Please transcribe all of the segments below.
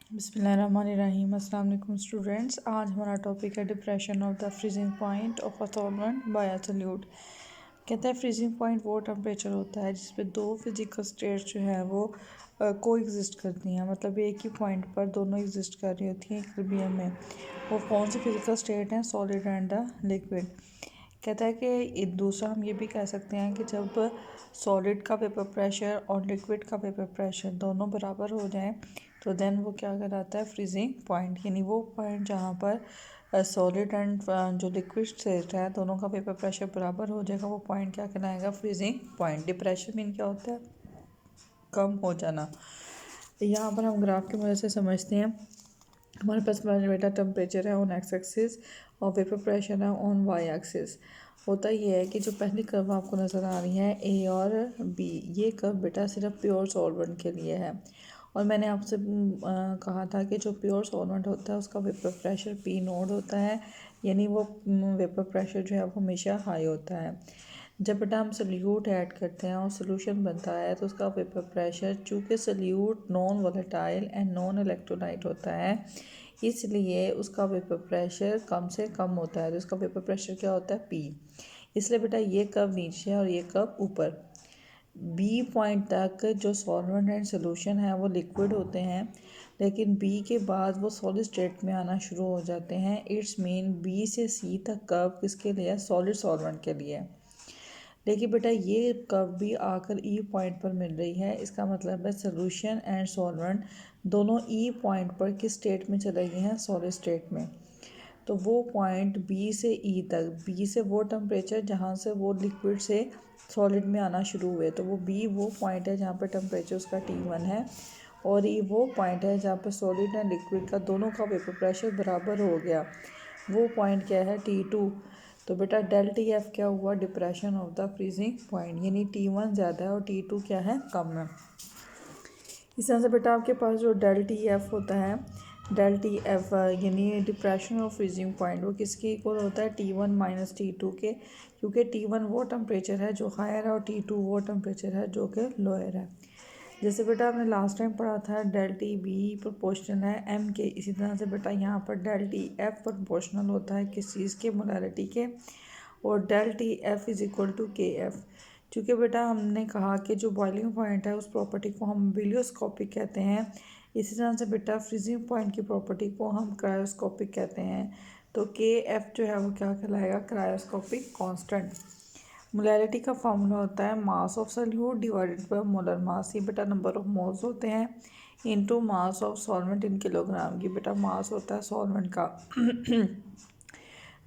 बिस्मिल्लाहिर्रहमानिर्रहीम। अस्सलाम वालेकुम स्टूडेंट्स। आज हमारा टॉपिक है depression of the freezing point of a solvent by a solute. कहता है फ्रीजिंग पॉइंट वो टेम्परेचर होता है जिसपे दो फिजिकल स्टेट्स जो है वो को एग्जिस्ट करती हैं, मतलब एक ही पॉइंट पर दोनों एग्जिस्ट कर रही होती हैं इक्विलिब्रियम में। वो कौन सी फिजिकल स्टेट हैं? Solid and the liquid. कहता है कि दूसरा हम ये भी कह सकते हैं कि जब सॉलिड का वेपर प्रेशर और लिक्विड का वेपर प्रेशर दोनों बराबर हो जाएं तो देन वो क्या कहलाता है? Freezing point. यानी वो पॉइंट जहाँ पर सॉलिड एंड जो लिक्विड स्टेट है दोनों का वेपर प्रेशर बराबर हो जाएगा, वो पॉइंट क्या कहलाएगा? Freezing point. डिप्रेशन मीन क्या होता है? कम हो जाना। यहाँ पर हम ग्राफ की मदद से समझते हैं। हमारे पास बेटा टेम्परेचर है ऑन एक्स एक्सिस और वेपर प्रेशर है ऑन वाई एक्सिस। होता ये है कि जो पहली कर्व आपको नज़र आ रही है ए और बी, ये कर्व बेटा सिर्फ प्योर सॉल्वेंट के लिए है। और मैंने आपसे कहा था कि जो प्योर सॉल्वेंट होता है उसका वेपर प्रेशर पी नोट होता है, यानी वो वेपर प्रेशर जो है वो हमेशा हाई होता है। जब बेटा हम सल्यूट ऐड करते हैं और सोल्यूशन बनता है तो उसका वेपर प्रेशर, चूँकि solute non volatile and non electrolyte होता है, इसलिए उसका वेपर प्रेशर कम से कम होता है। तो उसका वेपर प्रेशर क्या होता है? पी। इसलिए बेटा ये कर्व नीचे और ये कर्व ऊपर। बी पॉइंट तक जो सॉल्वेंट एंड सोल्यूशन है वो लिक्विड होते हैं, लेकिन बी के बाद वो सॉलिड स्टेट में आना शुरू हो जाते हैं। इट्स मीन बी से सी तक कर्व किसके लिए है? सॉलिड सॉल्वेंट के लिए। लेकिन बेटा ये कर्व भी आकर ई पॉइंट पर मिल रही है, इसका मतलब है सोल्यूशन एंड सॉल्वेंट दोनों ई पॉइंट पर किस स्टेट में चले गए हैं? सॉलिड स्टेट में। तो वो पॉइंट बी से ई तक, बी से वो टेम्परेचर जहाँ से वो लिक्विड से सॉलिड में आना शुरू हुए, तो वो बी वो पॉइंट है जहाँ पर टेम्परेचर उसका T1 है, और ई वो पॉइंट है जहाँ पर सॉलिड एंड लिक्विड का दोनों का वेपर प्रेशर बराबर हो गया। वो पॉइंट क्या है? T2। तो बेटा डेल टी एफ क्या हुआ? Depression of the freezing point. यानी T1 ज़्यादा है और T2 क्या है? कम है। इस तरह से बेटा आपके पास जो डेल टी एफ होता है, डेल टी एफ यानी डिप्रेशन ऑफ फ्रीजिंग पॉइंट, वो किसके इक्वल होता है? T1 माइनस T2 के, क्योंकि T1 वो टेम्परेचर है जो हायर है और T2 वो टेम्परेचर है जो कि लोअर है। जैसे बेटा आपने लास्ट टाइम पढ़ा था डेल टी बी प्रोपोर्शनल है एम के, इसी तरह से बेटा यहाँ पर डेल टी एफ प्रोपोर्शनल होता है किस चीज़ के? मोलैरिटी के। और del T F is equal to K F. चूँकि बेटा हमने कहा कि जो बॉइलिंग पॉइंट है उस प्रॉपर्टी को हम विलियोस्कोपिक कहते हैं, इसी तरह से बेटा फ्रीजिंग पॉइंट की प्रॉपर्टी को हम क्रायोस्कोपिक कहते हैं। तो के एफ जो है वो क्या कहलाएगा? Cryoscopic constant. मोलैरिटी का फार्मूला होता है mass of solute divided by molar mass. ये बेटा नंबर ऑफ मोल्स होते हैं into mass of solvent in kilogram. की बेटा मास होता है सॉल्वेंट का।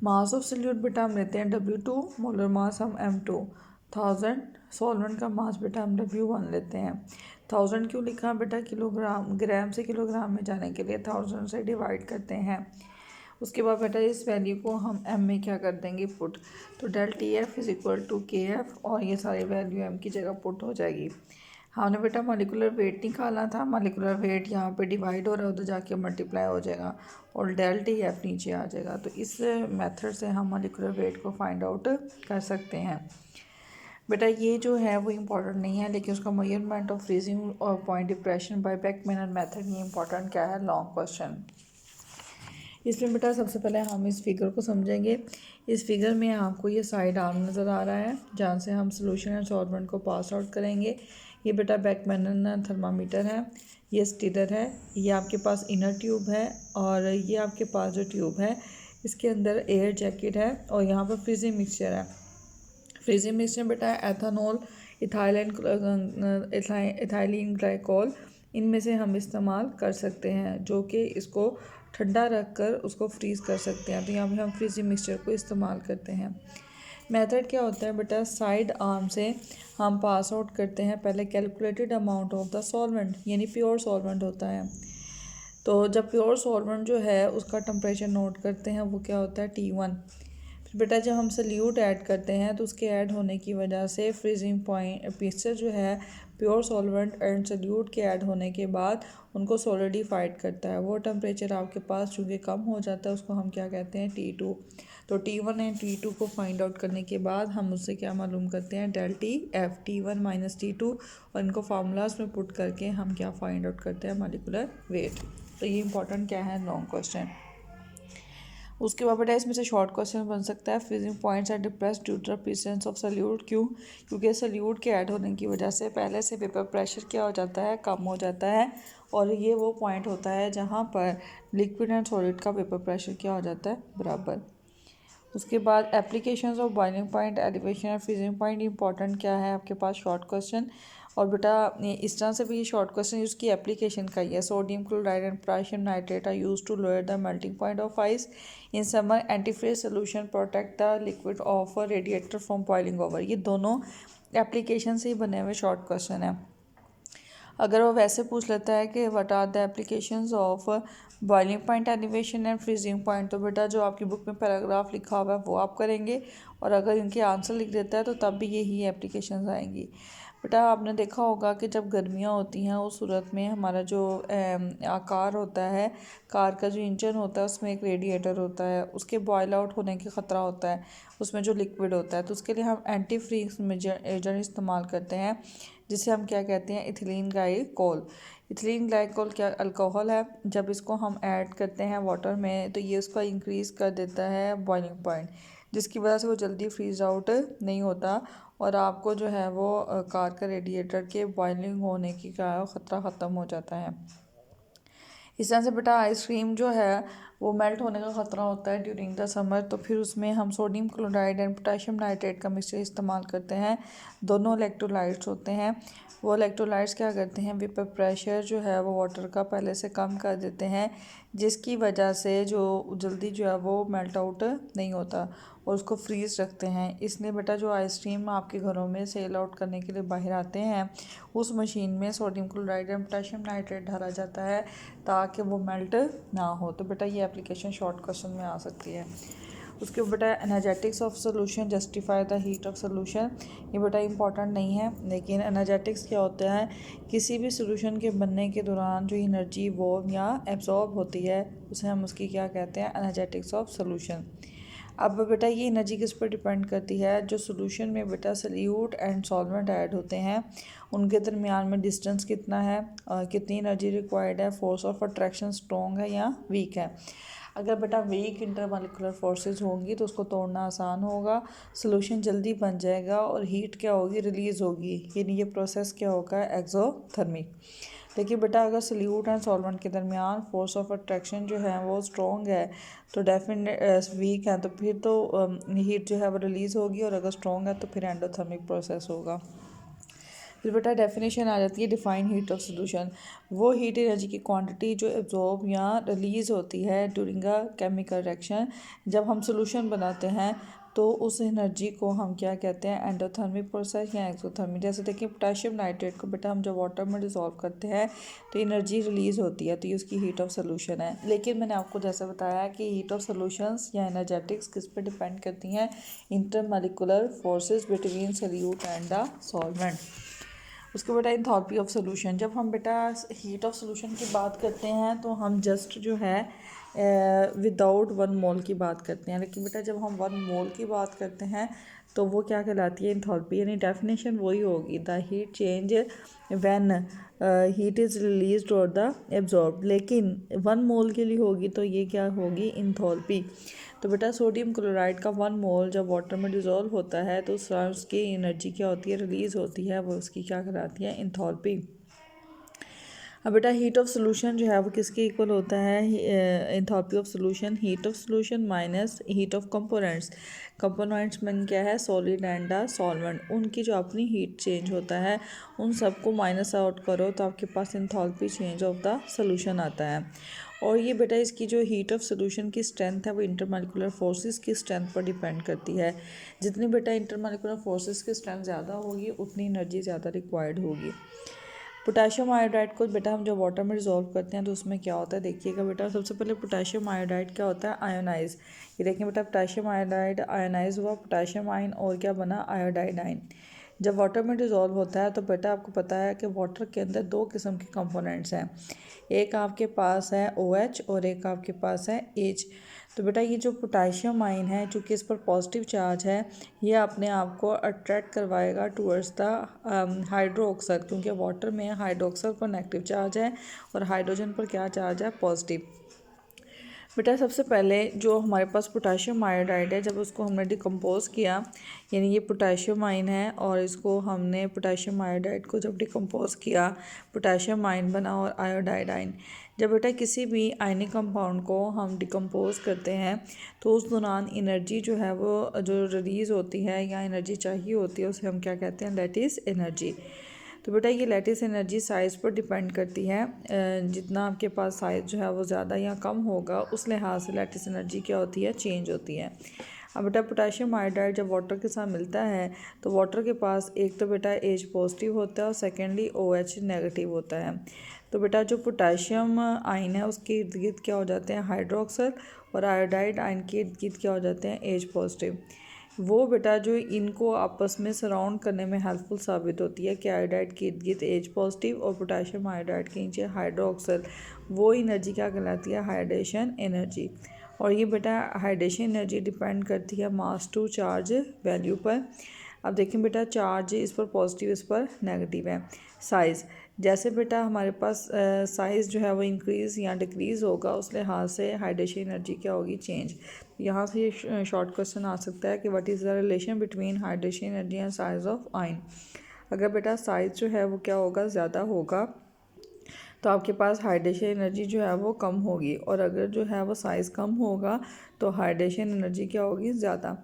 मास ऑफ सॉल्यूट बेटा हम लेते हैं W2, मोलर मास हम M2, 1000। सॉल्वेंट का मास बेटा हम W1 लेते हैं। 1000 क्यों लिखा बेटा? किलोग्राम, ग्राम से किलोग्राम में जाने के लिए 1000 से डिवाइड करते हैं। उसके बाद बेटा इस वैल्यू को हम m में क्या कर देंगे? पुट। तो del T F is equal to K F, और ये सारी वैल्यू m की जगह पुट हो जाएगी। हमने बेटा मॉलिक्यूलर वेट निकाला था, मॉलिक्यूलर वेट यहाँ पे डिवाइड हो रहा है, उधर जाके मल्टीप्लाई हो जाएगा और डेल टी एफ नीचे आ जाएगा। तो इस मेथड से हम मॉलिक्यूलर वेट को फाइंड आउट कर सकते हैं। बेटा ये जो है वो इम्पॉर्टेंट नहीं है, लेकिन उसका मेजरमेंट ऑफ फ्रीजिंग और point depression by Beckmann method, ये इंपॉर्टेंट क्या है? Long question. इसमें बेटा सबसे पहले हम इस फिगर को समझेंगे। इस फिगर में आपको ये साइड आर्म नज़र आ रहा है जहाँ से हम सोल्यूशन एंड सॉल्वेंट को पास आउट करेंगे। ये बेटा बेकमैन थर्मामीटर है, ये स्टिलर है, ये आपके पास इनर ट्यूब है, और ये आपके पास जो ट्यूब है इसके अंदर एयर जैकेट है, और यहाँ पर फ्रीजिंग मिक्सचर है। फ्रीजिंग मिक्सचर बेटा एथानॉल, इथाइलिन ग्लाइकोल, इनमें से हम इस्तेमाल कर सकते हैं, जो कि इसको ठंडा रख कर उसको फ्रीज़ कर सकते हैं। तो यहाँ पे हम फ्रीजिंग मिक्सचर को इस्तेमाल करते हैं। मेथड क्या होता है बेटा? साइड आर्म से हम पास आउट करते हैं पहले calculated amount of the solvent, यानी प्योर सॉल्वेंट होता है। तो जब प्योर सॉल्वेंट जो है उसका टेम्परेचर नोट करते हैं, वो क्या होता है? T1। फिर बेटा जब हम सल्यूट ऐड करते हैं तो उसके ऐड होने की वजह से फ्रीजिंग पॉइंट मिक्सचर जो है प्योर सॉल्वेंट एंड सल्यूट के ऐड होने के बाद उनको सॉलिडिफाइड करता है। वो टेम्परेचर आपके पास चूँकि कम हो जाता है उसको हम क्या कहते हैं, T2। तो T1 एंड T2 को फाइंड आउट करने के बाद हम उससे क्या मालूम करते हैं, del T F, T1 minus T2, और इनको फार्मूलाज में पुट करके हम क्या फाइंड आउट करते हैं, मॉलिक्यूलर वेट। तो ये इंपॉर्टेंट क्या है, लॉन्ग क्वेश्चन। उसके बाद बेटा इसमें से शॉर्ट क्वेश्चन बन सकता है, freezing points are depressed due to the presence of solute. क्यों? क्योंकि सल्यूट के ऐड होने की वजह से पहले से वेपर प्रेशर क्या हो जाता है, कम हो जाता है, और ये वो पॉइंट होता है जहाँ पर लिक्विड एंड सॉलिड का वेपर प्रेशर क्या हो जाता है, बराबर। उसके बाद applications of boiling point, elevation और फ्रीजिंग पॉइंट, इंपॉर्टेंट क्या है आपके पास, शॉर्ट क्वेश्चन। और बेटा इस तरह से भी ये शॉर्ट क्वेश्चन उसकी एप्लीकेशन का ही है। Sodium chloride and potassium nitrate are used to lower the melting point of ice in summer. Antifreeze solution protect the liquid of radiator from boiling over. ये दोनों एप्लीकेशन से ही बने हुए शॉर्ट क्वेश्चन है। अगर वो वैसे पूछ लेता है कि what are the applications of boiling point, elevation and freezing point, तो बेटा जो आपकी बुक में पैराग्राफ लिखा हुआ है वो आप करेंगे, और अगर इनके आंसर लिख देता है तो तब भी यही एप्लीकेशंस आएंगी। बेटा आपने देखा होगा कि जब गर्मियाँ होती हैं उस सूरत में हमारा जो आकार होता है, कार का जो इंजन होता है उसमें एक रेडिएटर होता है, उसके बॉयल आउट होने के ख़तरा होता है, उसमें जो लिक्विड होता है, तो उसके लिए हम एंटी फ्रीज एजेंट इस्तेमाल करते हैं, जिसे हम क्या कहते हैं, इथिलीन ग्लाइकोल। इथिलीन ग्लाइकोल क्या अल्कोहल है, जब इसको हम ऐड करते हैं वाटर में तो ये उसका इंक्रीज़ कर देता है बॉइलिंग पॉइंट, जिसकी वजह से वो जल्दी फ्रीज आउट नहीं होता, और आपको जो है वो कार का रेडिएटर के बॉइलिंग होने की क्या ख़तरा ख़त्म हो जाता है। इस तरह से बेटा आइसक्रीम जो है वो मेल्ट होने का ख़तरा होता है ड्यूरिंग द समर, तो फिर उसमें हम sodium chloride and potassium nitrate का मिक्सचर इस्तेमाल करते हैं। दोनों इलेक्ट्रोलाइट्स होते हैं, वो इलेक्ट्रोलाइट्स क्या करते हैं, वेपर प्रेशर जो है वो वाटर का पहले से कम कर देते हैं, जिसकी वजह से जो जल्दी जो है वो मेल्ट आउट नहीं होता, और उसको फ्रीज रखते हैं। इसलिए बेटा जो आइसक्रीम आपके घरों में सेल आउट करने के लिए बाहर आते हैं, उस मशीन में sodium chloride and potassium nitrate डाला जाता है ताकि वो मेल्ट ना हो। तो बेटा ये एप्लीकेशन शॉर्ट क्वेश्चन में आ सकती है। उसके बेटा energetics of solution justify the heat of solution, ये बेटा इंपॉर्टेंट नहीं है, लेकिन एनर्जेटिक्स क्या होता है, किसी भी सोल्यूशन के बनने के दौरान जो एनर्जी वो या एब्जॉर्ब होती है उसे हम उसकी क्या कहते हैं, एनर्जेटिक्स ऑफ सोल्यूशन। अब बेटा ये एनर्जी किस पर डिपेंड करती है, जो सोल्यूशन में बेटा सल्यूट एंड सॉल्वेंट ऐड होते हैं उनके दरमियान में डिस्टेंस कितना है, कितनी एनर्जी रिक्वायर्ड है, फोर्स ऑफ अट्रैक्शन स्ट्रॉन्ग है या वीक है। अगर बेटा वीक इंटरमॉलिक्यूलर फोर्सेस होंगी तो उसको तोड़ना आसान होगा, सोल्यूशन जल्दी बन जाएगा, और हीट क्या होगी, रिलीज़ होगी, यानी ये प्रोसेस क्या होगा, एक्सोथर्मिक। लेकिन बेटा अगर सल्यूट एंड सॉल्वेंट के दरमियान फोर्स ऑफ अट्रैक्शन जो है वो स्ट्रॉन्ग है तो डेफिनेट वीक है, तो फिर तो हीट जो है वो रिलीज़ होगी, और अगर स्ट्रॉन्ग है तो फिर एंडोथर्मिक प्रोसेस होगा। फिर बेटा डेफिनेशन आ जाती है, डिफाइन हीट ऑफ सोल्यूशन, वो हीट एनर्जी की क्वांटिटी जो एब्जॉर्ब या रिलीज़ होती है ड्यूरिंग अ केमिकल रिएक्शन। जब हम सोल्यूशन बनाते हैं तो उस एनर्जी को हम क्या कहते हैं, एंडोथर्मिक प्रोसेस या एक्सोथर्मिक। जैसे देखिए पोटेशियम नाइट्रेट को बेटा हम जब वाटर में डिसॉल्व करते हैं तो एनर्जी रिलीज़ होती है, तो ये उसकी हीट ऑफ सोल्यूशन है। लेकिन मैंने आपको जैसे बताया कि हीट ऑफ सोल्यूशंस या एनर्जेटिक्स किस पे डिपेंड करती हैं, intermolecular forces between solute and the solvent. उसके बेटा इंथैल्पी ऑफ सोल्यूशन, जब हम बेटा हीट ऑफ सोल्यूशन की बात करते हैं तो हम जस्ट जो है विदाउट 1 मोल की बात करते हैं, लेकिन बेटा जब हम 1 मोल की बात करते हैं तो वो क्या कहलाती है, इंथैल्पी। यानी डेफिनेशन वही होगी, the heat change when heat is released और द एब्जॉर्ब, लेकिन 1 मोल के लिए होगी तो ये क्या होगी, इंथैल्पी। तो बेटा सोडियम क्लोराइड का 1 मोल जब वाटर में डिज़ोल्व होता है तो उसकी एनर्जी क्या होती है, रिलीज़ होती है, वो उसकी क्या कहलाती है, इंथैल्पी। अब बेटा हीट ऑफ सोल्यूशन जो है वो किसके इक्वल होता है, enthalpy of solution, heat of solution minus heat of components. Components में क्या है, सॉलिड एंड सॉल्वेंट, उनकी जो अपनी हीट चेंज होता है उन सबको माइनस आउट करो तो आपके पास enthalpy change of the solution आता है। और ये बेटा इसकी जो हीट ऑफ सोल्यूशन की स्ट्रेंथ है वो इंटरमॉलिक्यूलर फोर्सेस की स्ट्रेंथ पर डिपेंड करती है। जितनी बेटा इंटरमॉलिक्यूलर फोर्सेस की स्ट्रेंथ ज़्यादा होगी उतनी एनर्जी ज़्यादा रिक्वायर्ड होगी। पोटेशियम आयोडाइड को बेटा हम जब वाटर में डिज़ोल्व करते हैं तो उसमें क्या होता है, देखिएगा बेटा सबसे पहले पोटेशियम आयोडाइड क्या होता है, आयोनाइज। ये देखिए बेटा पोटेशियम आयोडाइड आयोनाइज हुआ, पोटेशियम आयन और क्या बना, आयोडाइड आयन। जब वाटर में डिज़ोल्व होता है तो बेटा आपको पता है कि वाटर के अंदर दो किस्म के कंपोनेंट्स हैं, एक आपके पास है OH और एक आपके पास है H। तो बेटा ये जो पोटाशियम आयन है चूँकि इस पर पॉजिटिव चार्ज है, ये अपने आप को अट्रैक्ट करवाएगा टूवर्ड्स द हाइड्रोक्सल, क्योंकि वाटर में हाइड्रोक्सल पर नेगेटिव चार्ज है और हाइड्रोजन पर क्या चार्ज है, पॉजिटिव। बेटा सबसे पहले जो हमारे पास पोटाशियम आयोडाइड है, जब उसको हमने डिकम्पोज किया, यानी ये पोटाशियम आयन है और इसको हमने पोटाशियम आयोडाइड को जब डिकम्पोज किया, पोटाशियम आयन बना और आयोडाइड आयन। जब बेटा किसी भी आयनिक कंपाउंड को हम डिकम्पोज करते हैं तो उस दौरान एनर्जी जो है वो जो रिलीज़ होती है या एनर्जी चाहिए होती है उसे हम क्या कहते हैं, लैटिस एनर्जी। तो बेटा ये लैटिस एनर्जी साइज़ पर डिपेंड करती है, जितना आपके पास साइज़ जो है वो ज़्यादा या कम होगा उस लिहाज से लैटिस एनर्जी क्या होती है, चेंज होती है। अब बेटा पोटाशियम आयोडाइड जब वाटर के साथ मिलता है तो वाटर के पास एक तो बेटा H पॉजिटिव होता है और सेकेंडली OH नेगेटिव होता है। तो बेटा जो पोटाशियम आयन है उसके इर्द गिर्द क्या हो जाते हैं, हाइड्रोक्सल, और आयोडाइड आयन के इर्द गिर्द क्या हो जाते हैं, H पॉजिटिव। वो बेटा जो इनको आपस में सराउंड करने में हेल्पफुल साबित होती है कि आयोडाइड के इर्द गिर्द H पॉजिटिव और पोटाशियम आयोडाइड के नीचे हाइड्रोक्सल, वो एनर्जी क्या कहलाती है, हाइड्रेशन एनर्जी। और ये बेटा हाइड्रेशन एनर्जी डिपेंड करती है मास टू चार्ज वैल्यू पर। अब देखें बेटा चार्ज इस पर पॉजिटिव इस पर नेगेटिव है। साइज़, जैसे बेटा हमारे पास साइज़ जो है वो इंक्रीज़ या डिक्रीज़ होगा उस लिहाज से हाइड्रेशन एनर्जी क्या होगी, चेंज। यहाँ से ये शॉर्ट क्वेश्चन आ सकता है कि what is the relation between hydration energy and size of ion. अगर बेटा साइज़ जो है वो क्या होगा, ज़्यादा होगा तो आपके पास हाइड्रेशन एनर्जी जो है वो कम होगी, और अगर जो है वो साइज़ कम होगा तो हाइड्रेशन एनर्जी क्या होगी, ज़्यादा।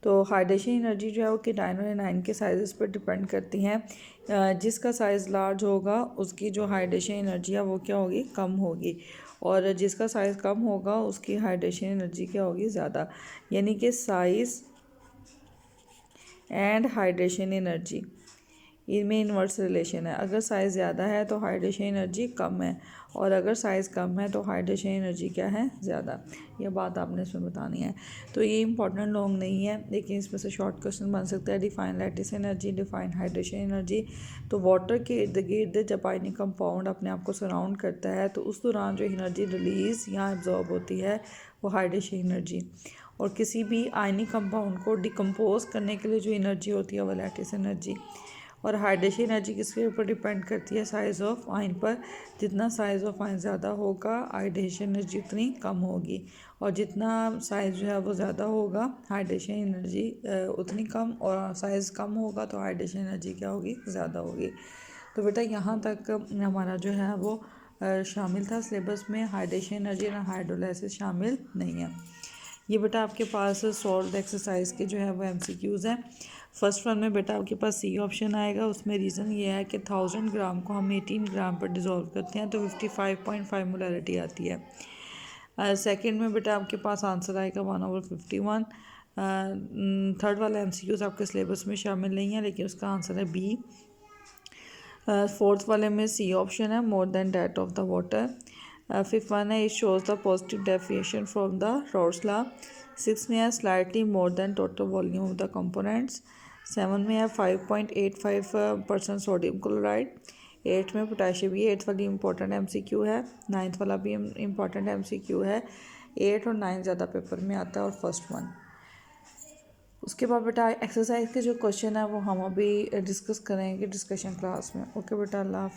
तो हाइड्रेशन एनर्जी जो है वो केटायन और एनायन के साइज़ पर डिपेंड करती हैं। जिसका साइज़ लार्ज होगा उसकी जो हाइड्रेशन एनर्जी है वो क्या होगी, कम होगी, और जिसका साइज़ कम होगा उसकी हाइड्रेशन एनर्जी क्या होगी, ज़्यादा। यानी कि साइज़ एंड हाइड्रेशन एनर्जी इनमें इन्वर्स रिलेशन है। अगर साइज़ ज़्यादा है तो हाइड्रेशन एनर्जी कम है, और अगर साइज़ कम है तो हाइड्रेशन एनर्जी क्या है, ज़्यादा। यह बात आपने इसमें बतानी है। तो ये इंपॉर्टेंट लॉन्ग नहीं है, लेकिन इसमें से शॉर्ट क्वेश्चन बन सकता है। Define lattice energy, define hydration energy. तो वाटर के इर्द गिर्द जब आयनिक कंपाउंड अपने आप को सराउंड करता है तो उस दौरान जो एनर्जी रिलीज़ या एब्जॉर्ब होती है वो हाइड्रेशन एनर्जी, और किसी भी आयनिक कंपाउंड को डिकम्पोज करने के लिए जो एनर्जी होती है वो लैटिस एनर्जी। और हाइड्रेशन एनर्जी किसके ऊपर डिपेंड करती है, साइज़ ऑफ आयन पर। जितना साइज़ ऑफ आयन ज़्यादा होगा हाइड्रेशन एनर्जी उतनी कम होगी, और जितना साइज़ जो है वो ज़्यादा होगा हाइड्रेशन एनर्जी उतनी कम, और साइज़ कम होगा तो हाइड्रेशन एनर्जी क्या होगी, ज़्यादा होगी। तो बेटा यहाँ तक हमारा जो है वो शामिल था सिलेबस में। हाइड्रेशन एनर्जी ना हाइड्रोलाइसिस शामिल नहीं है। ये बेटा आपके पास सॉल्व एक्सरसाइज के जो है वो MCQs हैं। फर्स्ट वन में बेटा आपके पास C ऑप्शन आएगा। उसमें रीज़न ये है कि 1000 ग्राम को हम 18 ग्राम पर डिज़ोल्व करते हैं तो 55.5 मोलैरिटी आती है। सेकंड में बेटा आपके पास आंसर आएगा 1/51। थर्ड वाला MCQs आपके सिलेबस में शामिल नहीं है, लेकिन उसका आंसर है B। फोर्थ वाले में C ऑप्शन है, more than that of the water. Fifth one है, it shows the positive deviation from the Raoult's law. Six में है, slightly more than total volume of the components. Seven में है, 5.85% sodium chloride. Eight में potassium, ये eighth वाली important MCQ है। Ninth वाला भी इंपॉर्टेंट MCQ है। 8 और 9 ज़्यादा पेपर में आता है, और फर्स्ट वन। उसके बाद बेटा एक्सरसाइज के जो क्वेश्चन है वो हम अभी डिस्कस करेंगे डिस्कशन क्लास में। ओके बेटा, अल्लाह हाफ़िज़।